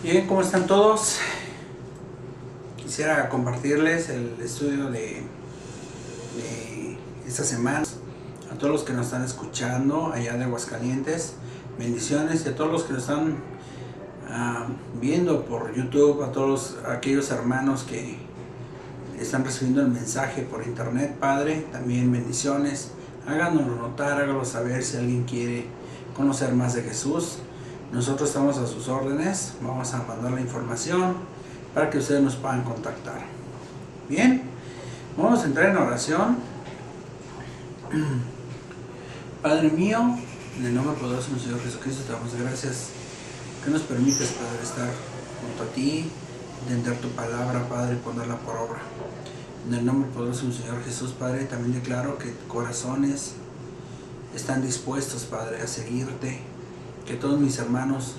Bien, ¿cómo están todos? Quisiera compartirles el estudio de esta semana. A todos los que nos están escuchando allá de Aguascalientes, bendiciones. Y a todos los que nos están viendo por YouTube, a todos aquellos hermanos que están recibiendo el mensaje por internet, Padre, también bendiciones. Háganoslo notar, háganlo saber si alguien quiere conocer más de Jesús. Nosotros estamos a sus órdenes, vamos a mandar la información para que ustedes nos puedan contactar. Bien, vamos a entrar en oración. Padre mío, en el nombre poderoso de nuestro Señor Jesucristo, te damos gracias que nos permites, Padre, estar junto a ti, entender tu palabra, Padre, y ponerla por obra. En el nombre poderoso del Señor Jesús, Padre, también declaro que corazones están dispuestos, Padre, a seguirte, que todos mis hermanos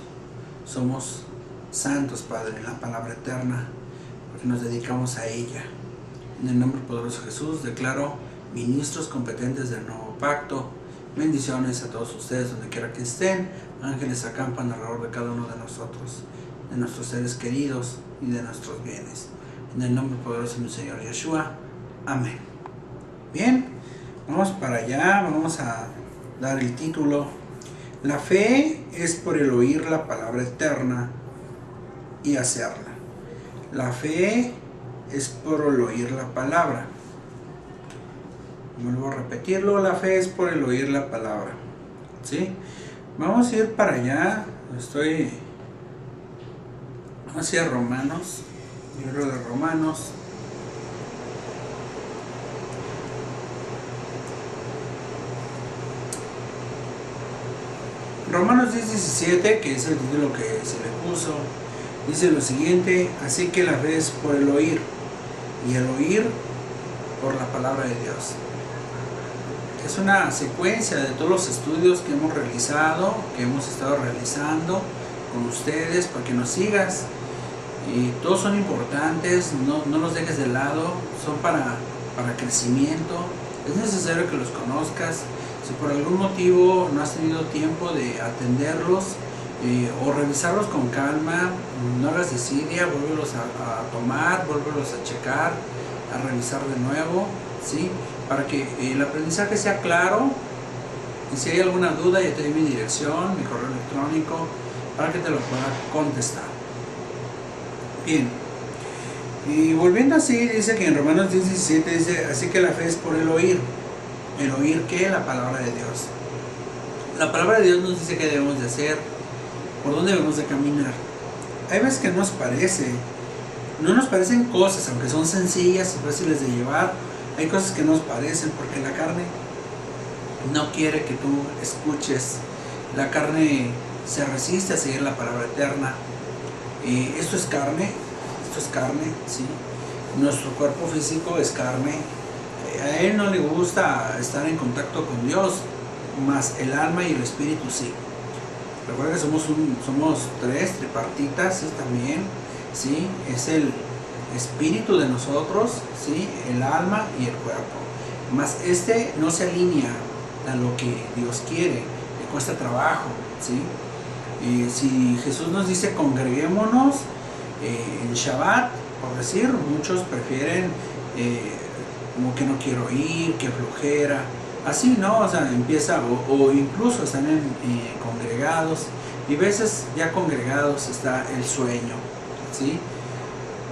somos santos, Padre, en la palabra eterna, porque nos dedicamos a ella. En el nombre poderoso de Jesús, declaro ministros competentes del nuevo pacto. Bendiciones a todos ustedes, donde quiera que estén. Ángeles acampan alrededor de cada uno de nosotros, de nuestros seres queridos y de nuestros bienes. En el nombre poderoso de mi Señor Yeshua. Amén. Bien, vamos para allá, vamos a dar el título. La fe es por el oír la palabra eterna y hacerla. La fe es por el oír la palabra. Vuelvo a repetirlo, la fe es por el oír la palabra. ¿Sí? Vamos a ir para allá. Estoy hacia Romanos, libro de Romanos. Romanos 10:17, que es el título que se le puso, dice lo siguiente: así que la fe es por el oír, y el oír por la palabra de Dios. Es una secuencia de todos los estudios que hemos realizado, que hemos estado realizando con ustedes, para que nos sigas. Y todos son importantes, no los dejes de lado, son para crecimiento. Es necesario que los conozcas. Si por algún motivo no has tenido tiempo de atenderlos o revisarlos con calma, no hagas desidia, vuélvelos a tomar, vuélvelos a checar, a revisar de nuevo, ¿sí? Para que el aprendizaje sea claro. Y si hay alguna duda, ya te doy mi dirección, mi correo electrónico, para que te lo pueda contestar. Bien, y volviendo así, dice que en Romanos 10:17 dice: así que la fe es por el oír. ¿El oír qué? La palabra de Dios. La palabra de Dios nos dice qué debemos de hacer, por dónde debemos de caminar. Hay veces que no nos parecen cosas, aunque son sencillas y fáciles de llevar. Hay cosas que nos parecen porque la carne no quiere que tú escuches. La carne se resiste a seguir la palabra eterna. Esto es carne, ¿sí? Nuestro cuerpo físico es carne. A él no le gusta estar en contacto con Dios, más el alma y el espíritu sí. Recuerda que somos tres tripartitas, ¿sí? También, ¿sí? Es el espíritu de nosotros, ¿sí? El alma y el cuerpo. Más no se alinea a lo que Dios quiere, le cuesta trabajo, ¿sí? Si Jesús nos dice congreguémonos en Shabbat, por decir, muchos prefieren como que no quiero ir, que flojera, así, ¿no? O sea, empieza, o incluso están congregados, y a veces ya congregados está el sueño, ¿sí?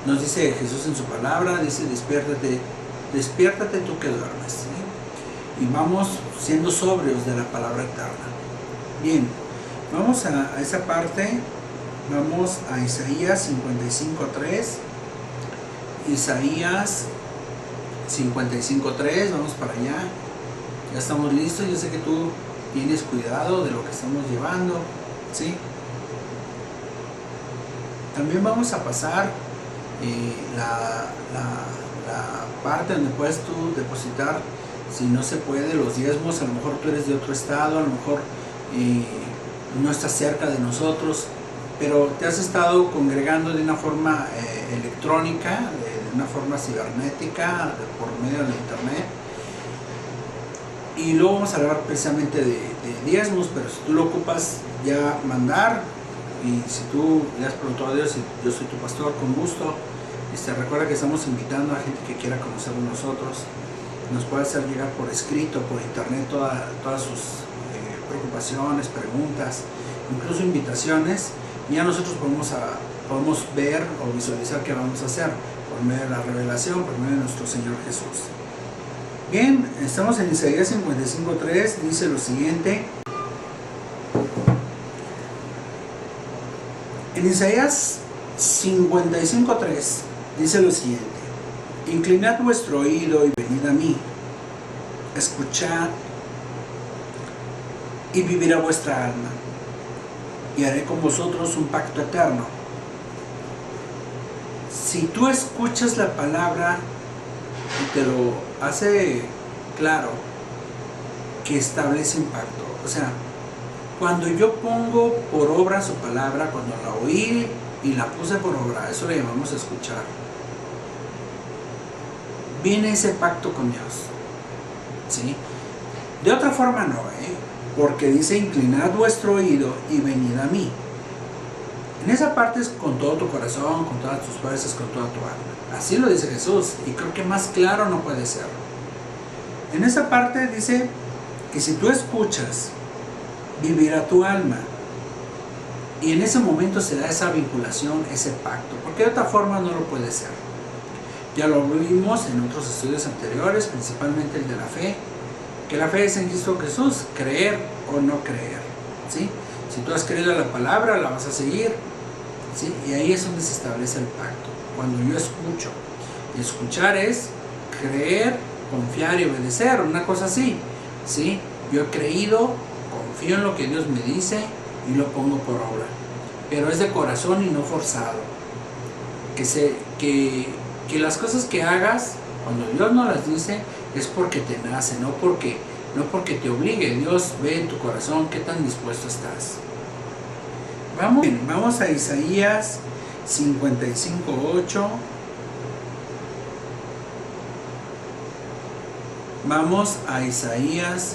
Nos dice Jesús en su palabra, dice: despiértate tú que duermes, ¿sí? Y vamos siendo sobrios de la palabra eterna. Bien, vamos a esa parte, vamos a Isaías 55:3, Isaías 55:3, vamos para allá. Ya estamos listos. Yo sé que tú tienes cuidado de lo que estamos llevando, ¿sí? También vamos a pasar la parte donde puedes tú depositar, si no se puede, los diezmos. A lo mejor tú eres de otro estado, a lo mejor no estás cerca de nosotros, pero te has estado congregando de una forma electrónica, de una forma cibernética, por medio de internet. Y luego vamos a hablar precisamente de diezmos, pero si tú lo ocupas ya mandar, Y si tú le has preguntado a Dios, si yo soy tu pastor, con gusto, recuerda que estamos invitando a gente que quiera conocer a nosotros. Nos puede hacer llegar por escrito, por internet, todas sus preocupaciones, preguntas, incluso invitaciones. Y ya nosotros podemos ver o visualizar qué vamos a hacer por medio de la revelación, por medio de nuestro Señor Jesús. Bien, estamos en Isaías 55:3, dice lo siguiente. En Isaías 55:3 dice lo siguiente: inclinad vuestro oído y venid a mí, escuchad y vivirá vuestra alma, y haré con vosotros un pacto eterno. Si tú escuchas la palabra y te lo hace claro, que establece un pacto. O sea, cuando yo pongo por obra su palabra, cuando la oí y la puse por obra, eso le llamamos escuchar. Viene ese pacto con Dios, ¿sí? De otra forma no, porque dice inclinad vuestro oído y venid a mí. En esa parte es con todo tu corazón, con todas tus fuerzas, con toda tu alma. Así lo dice Jesús, y creo que más claro no puede ser. En esa parte dice que si tú escuchas, vivirá tu alma. Y en ese momento se da esa vinculación, ese pacto, porque de otra forma no lo puede ser. Ya lo vimos en otros estudios anteriores, principalmente el de la fe, que la fe es en Cristo Jesús, creer o no creer, ¿sí? Si tú has creído la palabra, la vas a seguir, ¿sí? Y ahí es donde se establece el pacto, cuando yo escucho. Y escuchar es creer, confiar y obedecer, una cosa así, ¿sí? Yo he creído, confío en lo que Dios me dice y lo pongo por obra, pero es de corazón y no forzado. Que las cosas que hagas, cuando Dios no las dice, es porque te nace, no porque te obligue. Dios ve en tu corazón qué tan dispuesto estás. Vamos a Isaías 55:8. Vamos a Isaías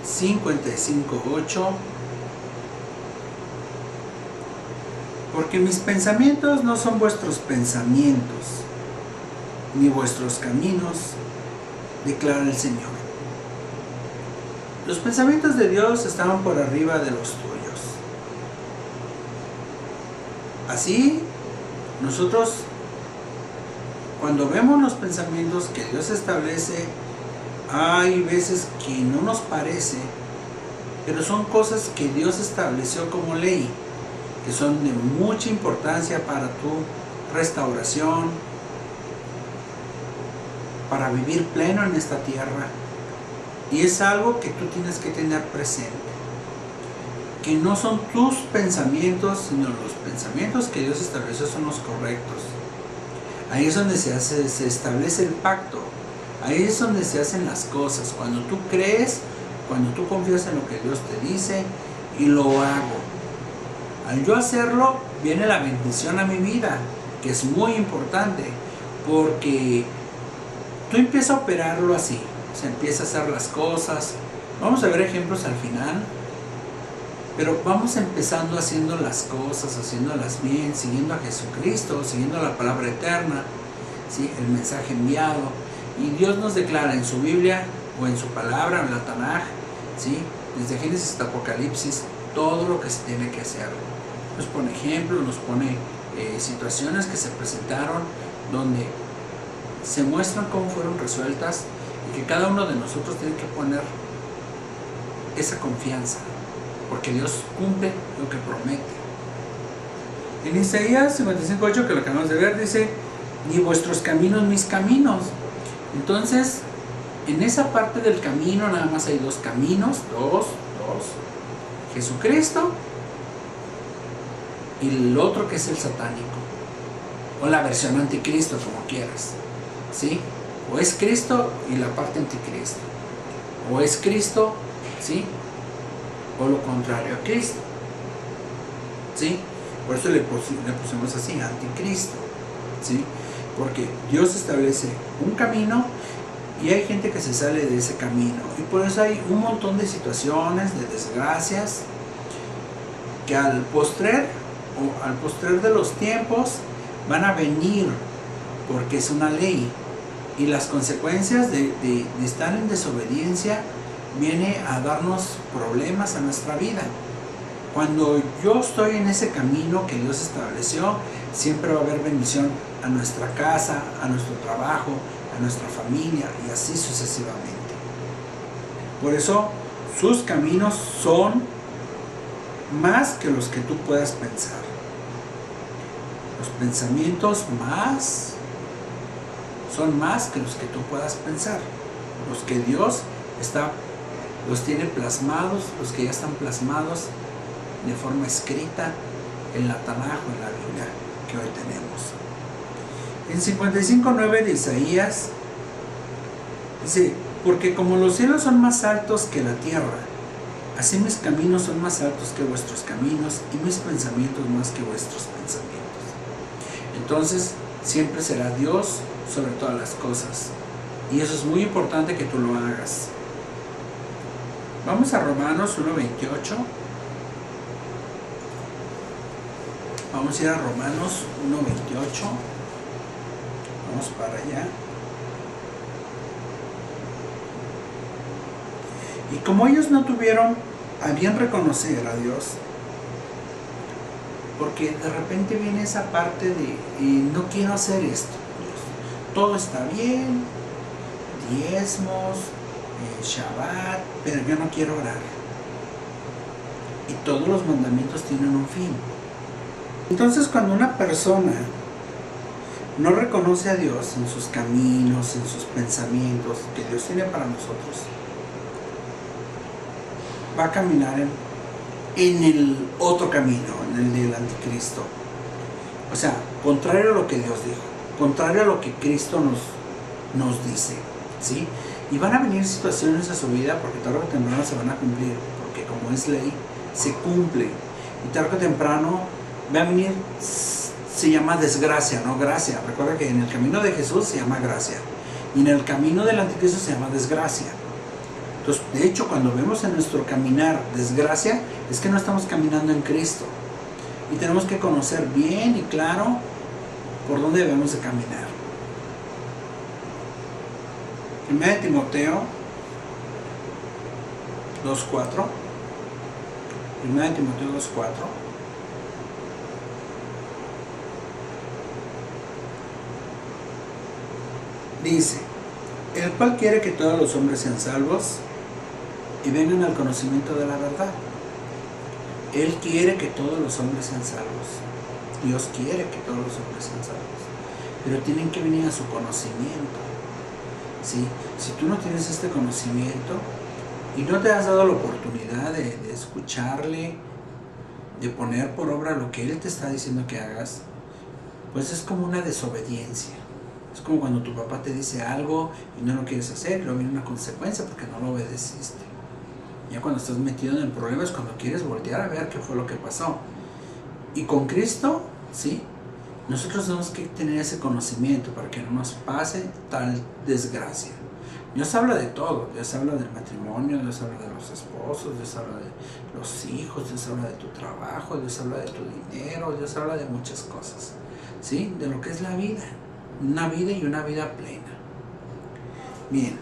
55:8. Porque mis pensamientos no son vuestros pensamientos, ni vuestros caminos, declara el Señor. Los pensamientos de Dios estaban por arriba de los tuyos. Así, nosotros, cuando vemos los pensamientos que Dios establece, hay veces que no nos parece, pero son cosas que Dios estableció como ley, que son de mucha importancia para tu restauración, para vivir pleno en esta tierra. Y es algo que tú tienes que tener presente, que no son tus pensamientos, sino los pensamientos que Dios estableció son los correctos. Ahí es donde se establece el pacto. Ahí es donde se hacen las cosas, cuando tú crees, cuando tú confías en lo que Dios te dice y lo hago. Al yo hacerlo, viene la bendición a mi vida, que es muy importante, porque tú empiezas a operarlo así, se empieza a hacer las cosas. Vamos a ver ejemplos al final, pero vamos empezando haciendo las cosas, haciéndolas bien, siguiendo a Jesucristo, siguiendo la palabra eterna, ¿sí? El mensaje enviado. Y Dios nos declara en su Biblia o en su palabra, en la Tanaj, ¿sí? Desde Génesis hasta Apocalipsis, todo lo que se tiene que hacer. Nos pone ejemplos, nos pone situaciones que se presentaron donde se muestran cómo fueron resueltas, y que cada uno de nosotros tiene que poner esa confianza, porque Dios cumple lo que promete. En Isaías 55:8, que lo acabamos de ver, dice: ni vuestros caminos mis caminos. Entonces, en esa parte del camino nada más hay dos caminos, dos, Jesucristo y el otro que es el satánico, o la versión anticristo, como quieras, ¿sí? O es Cristo y la parte anticristo, o es Cristo, ¿sí? O lo contrario a Cristo, ¿sí? Por eso le pusimos así, anticristo, ¿sí? Porque Dios establece un camino y hay gente que se sale de ese camino, y por eso hay un montón de situaciones, de desgracias, que al postrer o al postrer de los tiempos van a venir, porque es una ley. Y las consecuencias de estar en desobediencia viene a darnos problemas a nuestra vida. Cuando yo estoy en ese camino que Dios estableció, siempre va a haber bendición a nuestra casa, a nuestro trabajo, a nuestra familia y así sucesivamente. Por eso sus caminos son más que los que tú puedas pensar. Los pensamientos son más que los que tú puedas pensar. Los que Dios los tiene plasmados, los que ya están plasmados de forma escrita en la Tanaj o en la Biblia que hoy tenemos. En 55:9 de Isaías dice: porque como los cielos son más altos que la tierra, así mis caminos son más altos que vuestros caminos y mis pensamientos más que vuestros pensamientos. Entonces siempre será Dios sobre todas las cosas, y eso es muy importante que tú lo hagas. Vamos a Romanos 1:28. Vamos a ir a Romanos 1:28. Vamos para allá. Y como ellos no tuvieron a bien reconocer a Dios, porque de repente viene esa parte de no quiero hacer esto, Dios, todo está bien, diezmos, Shabbat, pero yo no quiero orar. Y todos los mandamientos tienen un fin. Entonces, cuando una persona no reconoce a Dios en sus caminos, en sus pensamientos que Dios tiene para nosotros, va a caminar en el otro camino, en el del anticristo. O sea, contrario a lo que Dios dijo, contrario a lo que Cristo nos dice, ¿sí? Y van a venir situaciones a su vida, porque tarde o temprano se van a cumplir, porque como es ley, se cumple. Y tarde o temprano va a venir, se llama desgracia, no gracia. Recuerda que en el camino de Jesús se llama gracia, y en el camino del anticristo se llama desgracia. Entonces, de hecho, cuando vemos en nuestro caminar desgracia, es que no estamos caminando en Cristo. Y tenemos que conocer bien y claro por dónde debemos de caminar. 1 Timoteo 2:4. 1 Timoteo 2:4. Dice: el cual quiere que todos los hombres sean salvos y vengan al conocimiento de la verdad. Él quiere que todos los hombres sean salvos. Dios quiere que todos los hombres sean salvos, pero tienen que venir a su conocimiento, ¿sí? Si tú no tienes este conocimiento y no te has dado la oportunidad de escucharle, de poner por obra lo que Él te está diciendo que hagas, pues es como una desobediencia. Es como cuando tu papá te dice algo y no lo quieres hacer, y luego viene una consecuencia porque no lo obedeciste. Ya cuando estás metido en el problema es cuando quieres voltear a ver qué fue lo que pasó. Y con Cristo, ¿sí? Nosotros tenemos que tener ese conocimiento para que no nos pase tal desgracia. Dios habla de todo. Dios habla del matrimonio, Dios habla de los esposos, Dios habla de los hijos, Dios habla de tu trabajo, Dios habla de tu dinero, Dios habla de muchas cosas, ¿sí? De lo que es la vida. Una vida y una vida plena. Bien.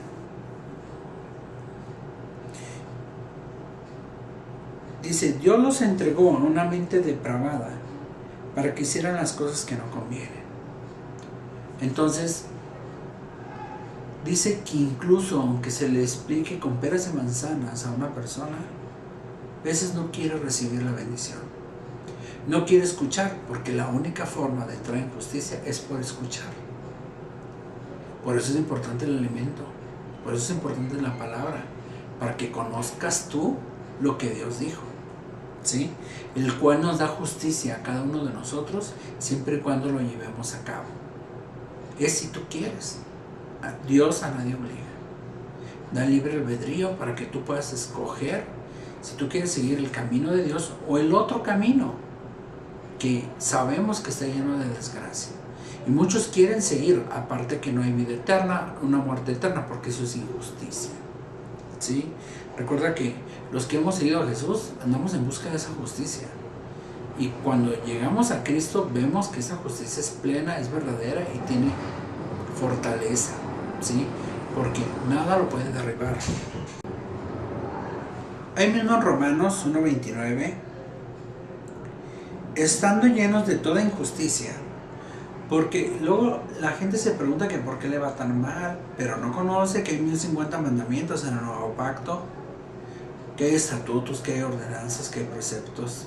Dice: Dios los entregó en una mente depravada para que hicieran las cosas que no convienen. Entonces, dice que incluso aunque se le explique con peras y manzanas a una persona, a veces no quiere recibir la bendición. No quiere escuchar, porque la única forma de entrar en justicia es por escuchar. Por eso es importante el alimento, por eso es importante la palabra, para que conozcas tú lo que Dios dijo, ¿sí? El cual nos da justicia a cada uno de nosotros, siempre y cuando lo llevemos a cabo. Es si tú quieres. Dios a nadie obliga. Da libre albedrío para que tú puedas escoger si tú quieres seguir el camino de Dios o el otro camino, que sabemos que está lleno de desgracia. Y muchos quieren seguir, aparte que no hay vida eterna, una muerte eterna, porque eso es injusticia, ¿sí? Recuerda que los que hemos seguido a Jesús andamos en busca de esa justicia. Y cuando llegamos a Cristo vemos que esa justicia es plena, es verdadera y tiene fortaleza, ¿sí? Porque nada lo puede derribar. Ahí mismo en Romanos 1:29, estando llenos de toda injusticia, porque luego la gente se pregunta que por qué le va tan mal, pero no conoce que hay 1050 mandamientos en el nuevo pacto, que hay estatutos, que hay ordenanzas, que hay preceptos,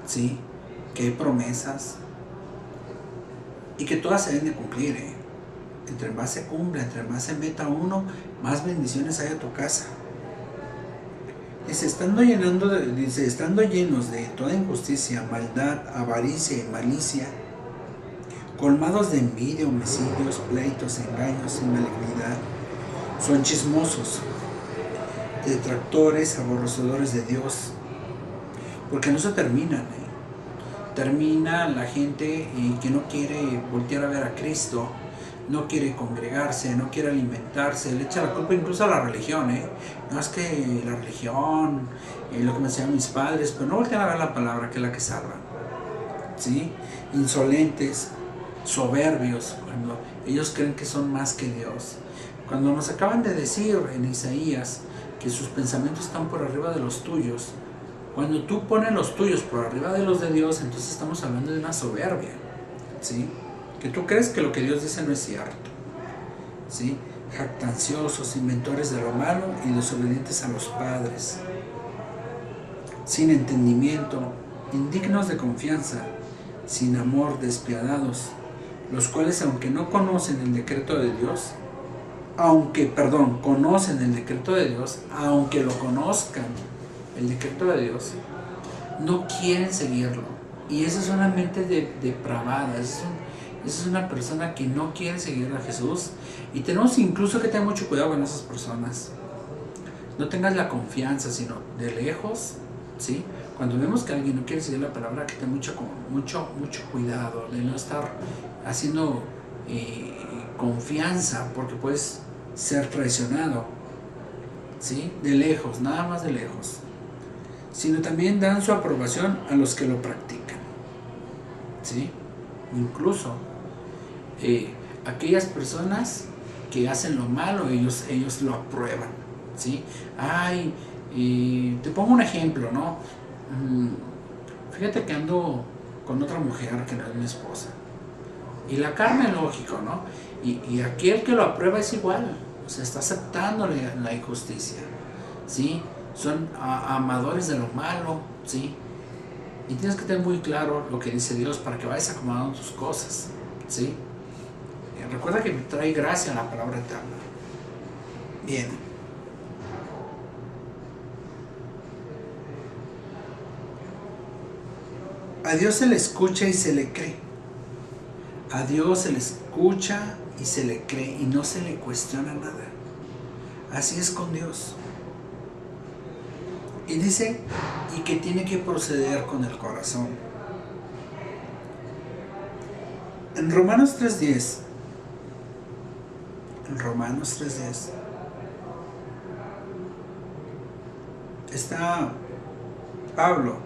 ¿sí? Que hay promesas, y que todas se deben de cumplir, ¿eh? Entre más se cumpla, entre más se meta uno, más bendiciones hay a tu casa. Dice, estando llenos de toda injusticia, maldad, avaricia y malicia, colmados de envidia, homicidios, pleitos, engaños y malignidad, son chismosos, detractores, aborrecedores de Dios, porque no se terminan, Termina la gente que no quiere voltear a ver a Cristo, no quiere congregarse, no quiere alimentarse, le echa la culpa incluso a la religión, No, es que la religión, lo que me enseñan mis padres, pero no voltean a ver la palabra, que es la que salva, ¿sí? Insolentes, soberbios, cuando ellos creen que son más que Dios. Cuando nos acaban de decir en Isaías que sus pensamientos están por arriba de los tuyos, cuando tú pones los tuyos por arriba de los de Dios, entonces estamos hablando de una soberbia, ¿sí? Que tú crees que lo que Dios dice no es cierto, ¿sí? Jactanciosos, inventores de lo malo y desobedientes a los padres, sin entendimiento, indignos de confianza, sin amor, despiadados, los cuales aunque no conocen el decreto de Dios, conocen el decreto de Dios, aunque lo conozcan, el decreto de Dios, no quieren seguirlo. Y esa es una mente depravada, esa es una persona que no quiere seguir a Jesús. Y tenemos incluso que tener mucho cuidado con esas personas. No tengas la confianza, sino de lejos, ¿sí? Cuando vemos que alguien no quiere seguir la palabra, que tenga mucho cuidado de no estar haciendo confianza, porque puedes ser traicionado, ¿sí? De lejos, nada más de lejos. Sino también dan su aprobación a los que lo practican, ¿sí? Incluso aquellas personas que hacen lo malo, ellos lo aprueban, ¿sí? Ay, te pongo un ejemplo, ¿no? Fíjate que ando con otra mujer que no es mi esposa, y la carne, lógico, ¿no? Y aquel que lo aprueba es igual, o sea, está aceptando la injusticia, ¿sí? Son amadores de lo malo, ¿sí? Y tienes que tener muy claro lo que dice Dios para que vayas acomodando tus cosas, ¿sí? Recuerda que trae gracia la palabra eterna. Bien. A Dios se le escucha y se le cree. A Dios se le escucha y se le cree y no se le cuestiona nada. Así es con Dios. Y dice, y que tiene que proceder con el corazón. En Romanos 3:10, está Pablo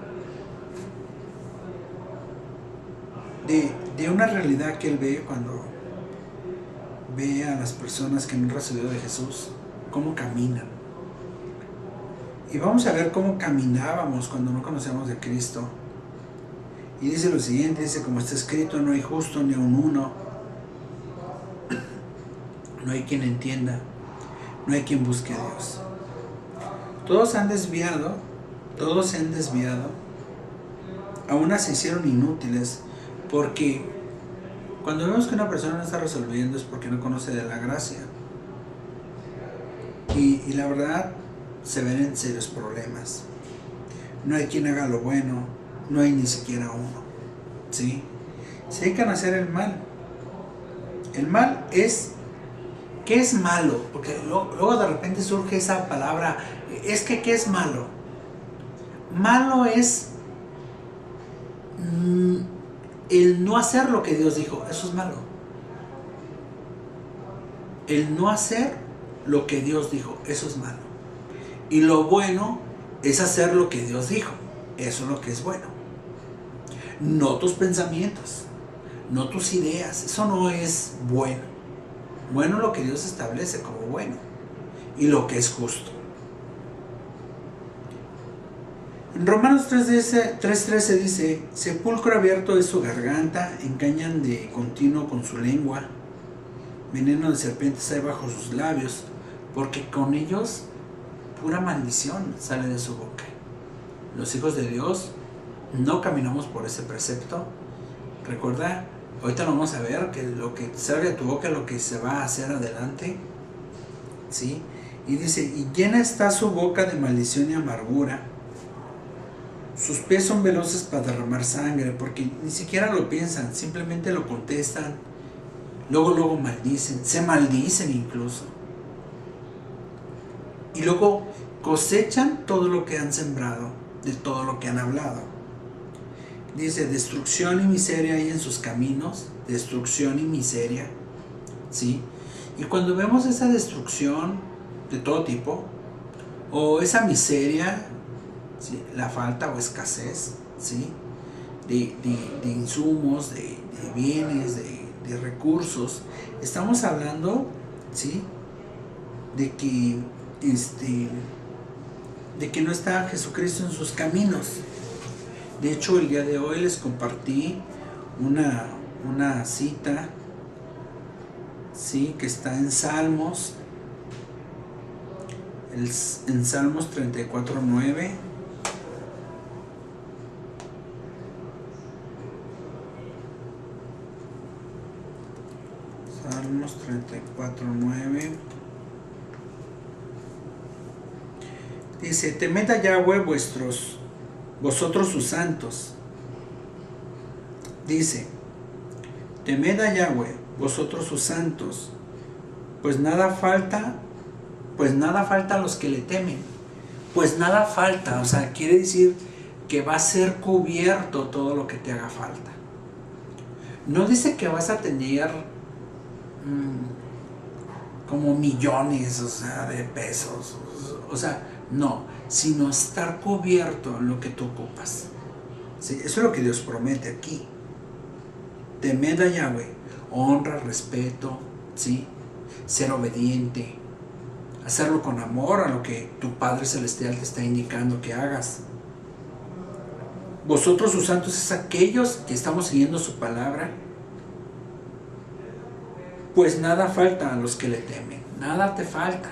de una realidad que él ve cuando ve a las personas que no han recibido de Jesús, cómo caminan. Y vamos a ver cómo caminábamos cuando no conocíamos de Cristo. Y dice lo siguiente, dice, como está escrito, no hay justo ni un uno, no hay quien entienda, no hay quien busque a Dios. Todos se han desviado, aún se hicieron inútiles, porque cuando vemos que una persona no está resolviendo es porque no conoce de la gracia. Y la verdad, se ven en serios problemas. No hay quien haga lo bueno, no hay ni siquiera uno, ¿sí? Se dedican a hacer el mal. El mal es, ¿qué es malo? Porque luego de repente surge esa palabra, es que ¿qué es malo? Malo es el no hacer lo que Dios dijo, eso es malo. El no hacer lo que Dios dijo, eso es malo. Y lo bueno es hacer lo que Dios dijo, eso es lo que es bueno, no tus pensamientos, no tus ideas. Eso no es bueno. Bueno lo que Dios establece como bueno y lo que es justo. En Romanos 3:13 dice: sepulcro abierto es su garganta, engañan de continuo con su lengua, veneno de serpientes hay bajo sus labios, porque con ellos pura maldición sale de su boca. Los hijos de Dios no caminamos por ese precepto. Recuerda, ahorita lo vamos a ver, que lo que salga de tu boca es lo que se va a hacer adelante, ¿sí? Y dice: y llena está su boca de maldición y amargura. Sus pies son veloces para derramar sangre, porque ni siquiera lo piensan, simplemente lo contestan. Luego maldicen, se maldicen incluso. Y luego cosechan todo lo que han sembrado, de todo lo que han hablado. Dice: destrucción y miseria hay en sus caminos, destrucción y miseria, ¿sí? Y cuando vemos esa destrucción de todo tipo, o esa miseria, ¿sí?, la falta o escasez, ¿sí?, de insumos, de bienes, de recursos, estamos hablando, ¿sí?, de que no está Jesucristo en sus caminos. De hecho, el día de hoy les compartí una cita, ¿sí?, que está en Salmos, en Salmos 34:9. Salmos 34:9. Dice: temed a Yahweh vosotros sus santos. Dice: temed a Yahweh vosotros sus santos, pues nada falta a los que le temen. Pues nada falta, o sea, quiere decir que va a ser cubierto todo lo que te haga falta. No dice que vas a tener como millones, o sea, de pesos, o sea, no, sino estar cubierto en lo que tú ocupas. ¿Sí? Eso es lo que Dios promete aquí. Temed a Yahweh, honra, respeto, ¿sí?, ser obediente, hacerlo con amor a lo que tu Padre Celestial te está indicando que hagas. Vosotros sus santos es aquellos que estamos siguiendo su palabra, pues nada falta a los que le temen, nada te falta,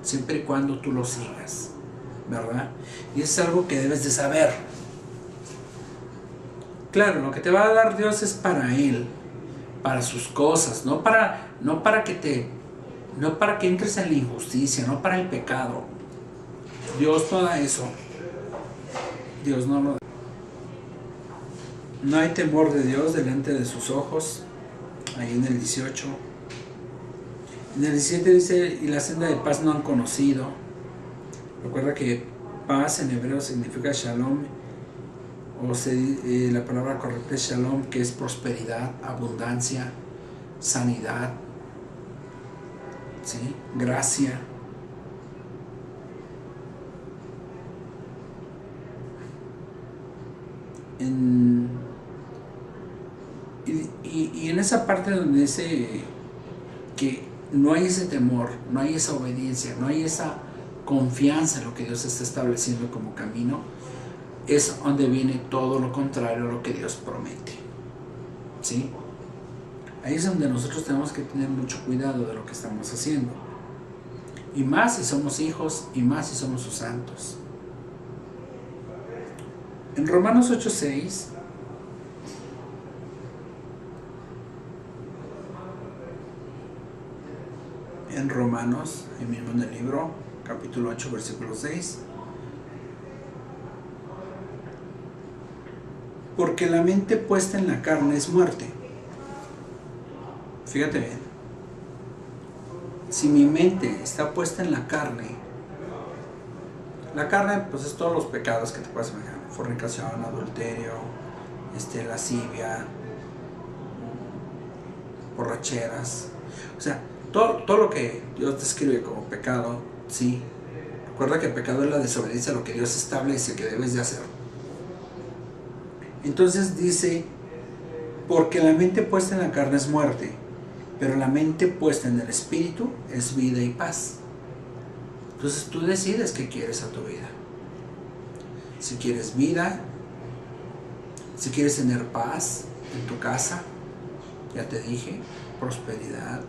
siempre y cuando tú lo sigas, ¿verdad? Y es algo que debes de saber. Claro, lo que te va a dar Dios es para Él, para sus cosas, no para que entres en la injusticia, no para el pecado. Dios no da eso. Dios no lo da. No hay temor de Dios delante de sus ojos. Ahí en el 18. En el 17 dice: y la senda de paz no han conocido. Recuerda que paz en hebreo significa shalom, la palabra correcta es shalom, que es prosperidad, abundancia, sanidad, ¿sí?, gracia. Y en esa parte donde dice que no hay ese temor, no hay esa obediencia, no hay esa confianza en lo que Dios está estableciendo como camino, es donde viene todo lo contrario a lo que Dios promete, ¿sí? Ahí es donde nosotros tenemos que tener mucho cuidado de lo que estamos haciendo, y más si somos hijos, y más si somos sus santos. En Romanos 8:6 en Romanos, ahí mismo en el libro, capítulo 8, versículo 6. Porque la mente puesta en la carne es muerte. Fíjate bien. Si mi mente está puesta en la carne pues es todos los pecados que te puedes imaginar: fornicación, adulterio, lascivia, borracheras, o sea, todo lo que Dios describe como pecado, ¿sí? Recuerda que el pecado es la desobediencia a lo que Dios establece que debes de hacer. Entonces dice, porque la mente puesta en la carne es muerte, pero la mente puesta en el espíritu es vida y paz. Entonces tú decides qué quieres a tu vida. Si quieres vida, si quieres tener paz en tu casa, ya te dije, prosperidad,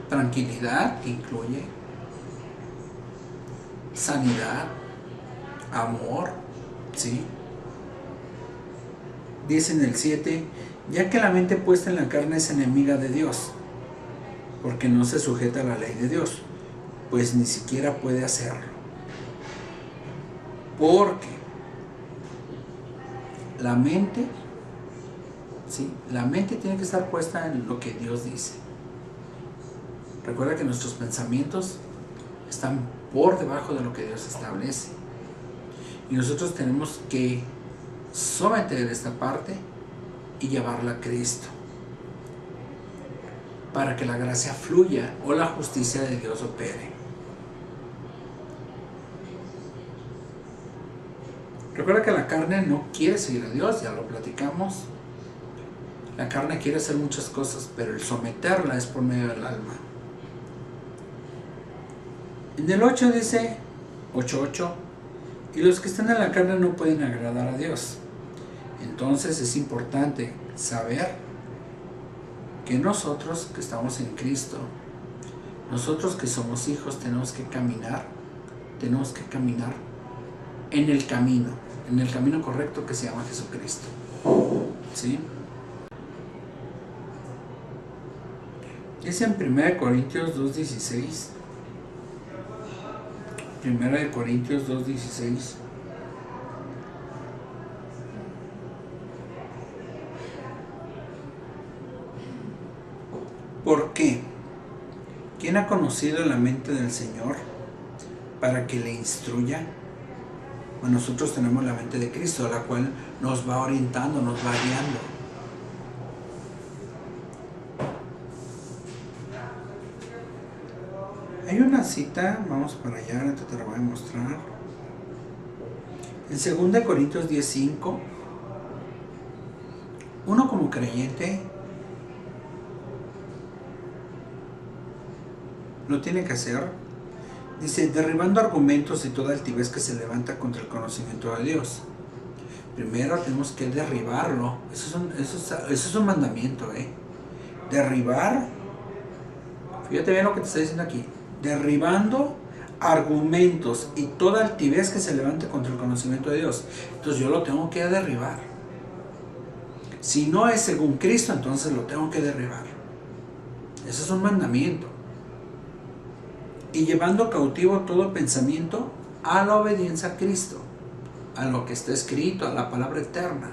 tranquilidad que incluye sanidad, amor, ¿sí? Dice en el 7, ya que la mente puesta en la carne es enemiga de Dios, porque no se sujeta a la ley de Dios, pues ni siquiera puede hacerlo. Porque la mente, ¿sí? La mente tiene que estar puesta en lo que Dios dice. Recuerda que nuestros pensamientos están por debajo de lo que Dios establece. Y nosotros tenemos que someter esta parte y llevarla a Cristo, para que la gracia fluya o la justicia de Dios opere. Recuerda que la carne no quiere seguir a Dios, ya lo platicamos. La carne quiere hacer muchas cosas, pero el someterla es por medio del alma. En el 8 dice, 8:8, y los que están en la carne no pueden agradar a Dios. Entonces es importante saber que nosotros que estamos en Cristo, nosotros que somos hijos, tenemos que caminar en el camino correcto que se llama Jesucristo. ¿Sí? Dice en 1 Corintios 2:16, 1 Corintios 2:16, ¿por qué? ¿Quién ha conocido la mente del Señor para que le instruya? Bueno, nosotros tenemos la mente de Cristo, la cual nos va orientando, nos va guiando. Hay una cita, vamos para allá, ahorita te la voy a mostrar. En 2 Corintios 10:5, uno como creyente lo tiene que hacer. Dice, derribando argumentos y toda altivez que se levanta contra el conocimiento de Dios. Primero tenemos que derribarlo. Eso es un mandamiento, Derribar. Fíjate bien lo que te está diciendo aquí. Derribando argumentos y toda altivez que se levante contra el conocimiento de Dios. Entonces yo lo tengo que derribar. Si no es según Cristo, entonces lo tengo que derribar. Eso es un mandamiento. Y llevando cautivo todo pensamiento a la obediencia a Cristo, a lo que está escrito, a la palabra eterna.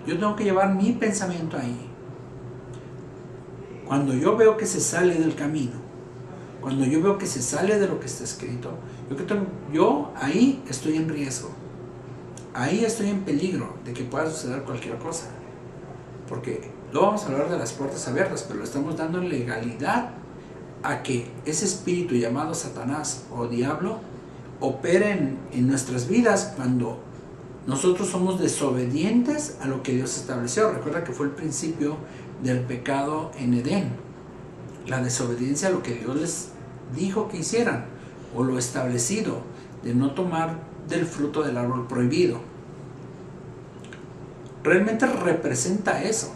Yo tengo que llevar mi pensamiento ahí. Cuando yo veo que se sale del camino, cuando yo veo que se sale de lo que está escrito, yo ahí estoy en riesgo. Ahí estoy en peligro de que pueda suceder cualquier cosa. Porque luego vamos a hablar de las puertas abiertas, pero le estamos dando legalidad a que ese espíritu llamado Satanás o diablo opere en nuestras vidas cuando nosotros somos desobedientes a lo que Dios estableció. Recuerda que fue el principio del pecado en Edén, la desobediencia a lo que Dios les dijo que hicieran, o lo establecido de no tomar del fruto del árbol prohibido. Realmente representa eso.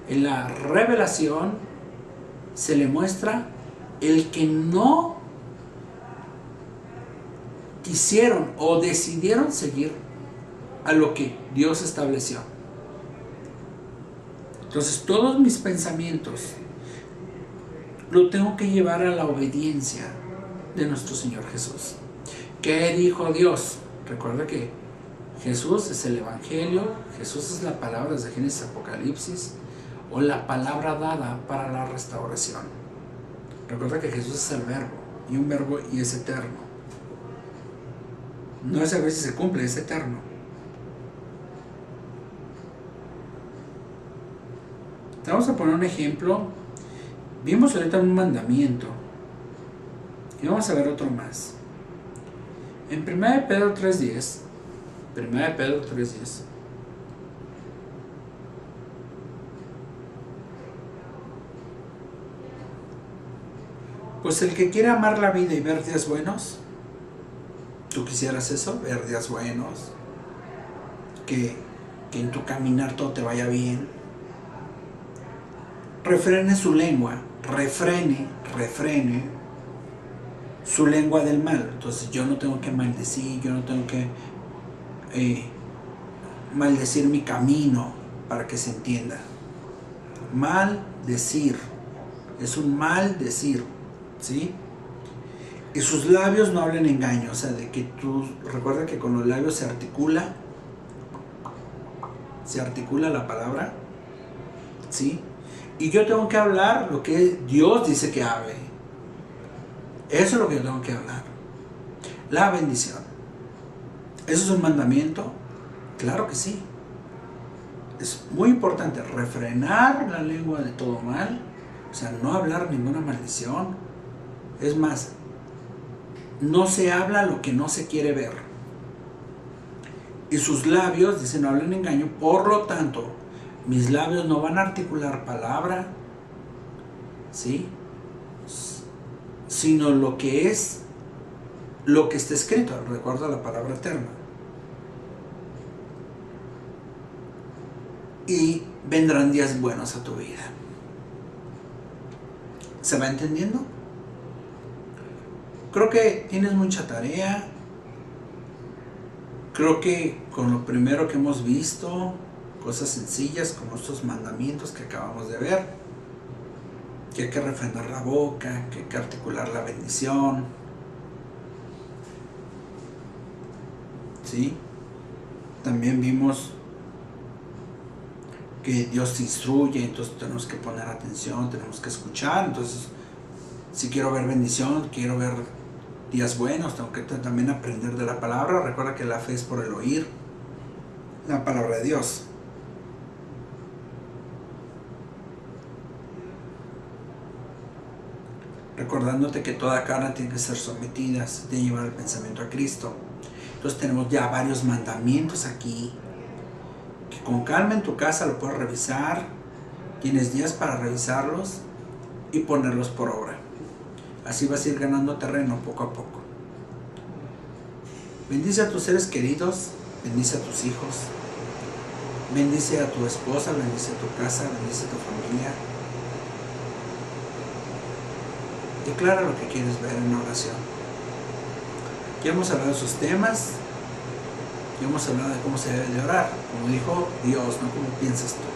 En la revelación se le muestra el que no quisieron o decidieron seguir a lo que Dios estableció. Entonces todos mis pensamientos lo tengo que llevar a la obediencia de nuestro Señor Jesús. ¿Qué dijo Dios? Recuerda que Jesús es el Evangelio, Jesús es la palabra desde Génesis a Apocalipsis, o la palabra dada para la restauración. Recuerda que Jesús es el verbo, y un verbo y es eterno. No es a ver si se cumple, es eterno. Te vamos a poner un ejemplo. Vimos ahorita un mandamiento y vamos a ver otro más. En 1 Pedro 3:10, Pues el que quiere amar la vida y ver días buenos, ¿tú quisieras eso? Ver días buenos, que en tu caminar todo te vaya bien. Refrene su lengua, refrene su lengua del mal. Entonces yo no tengo que maldecir, yo no tengo que maldecir mi camino, para que se entienda. Maldecir, es un maldecir, ¿sí? Y sus labios no hablen engaño, o sea, de que tú, recuerda que con los labios se articula la palabra, ¿sí? Y yo tengo que hablar lo que Dios dice que hable. Eso es lo que yo tengo que hablar. La bendición. ¿Eso es un mandamiento? Claro que sí. Es muy importante refrenar la lengua de todo mal, o sea, no hablar ninguna maldición. Es más, no se habla lo que no se quiere ver. Y sus labios, dice, no hablen engaño, por lo tanto, mis labios no van a articular palabra, ¿sí? Sino lo que es, lo que está escrito, recuerda la palabra eterna. Y vendrán días buenos a tu vida. ¿Se va entendiendo? Creo que tienes mucha tarea. Creo que con lo primero que hemos visto, cosas sencillas como estos mandamientos que acabamos de ver, que hay que refrenar la boca, que hay que articular la bendición, ¿sí? También vimos que Dios te instruye, entonces tenemos que poner atención, tenemos que escuchar. Entonces, si quiero ver bendición, quiero ver días buenos, tengo que también aprender de la palabra. Recuerda que la fe es por el oír la palabra de Dios. Recordándote que toda carne tiene que ser sometida, se tiene que llevar el pensamiento a Cristo. Entonces tenemos ya varios mandamientos aquí, que con calma en tu casa lo puedes revisar. Tienes días para revisarlos y ponerlos por obra. Así vas a ir ganando terreno poco a poco. Bendice a tus seres queridos, bendice a tus hijos, bendice a tu esposa, bendice a tu casa, bendice a tu familia. Declara lo que quieres ver en oración. Ya hemos hablado de esos temas, ya hemos hablado de cómo se debe de orar, como dijo Dios, no como piensas tú.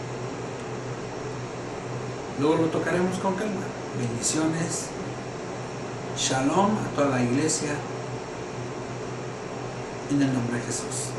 Luego lo tocaremos con calma. Bendiciones. Shalom a toda la iglesia. En el nombre de Jesús.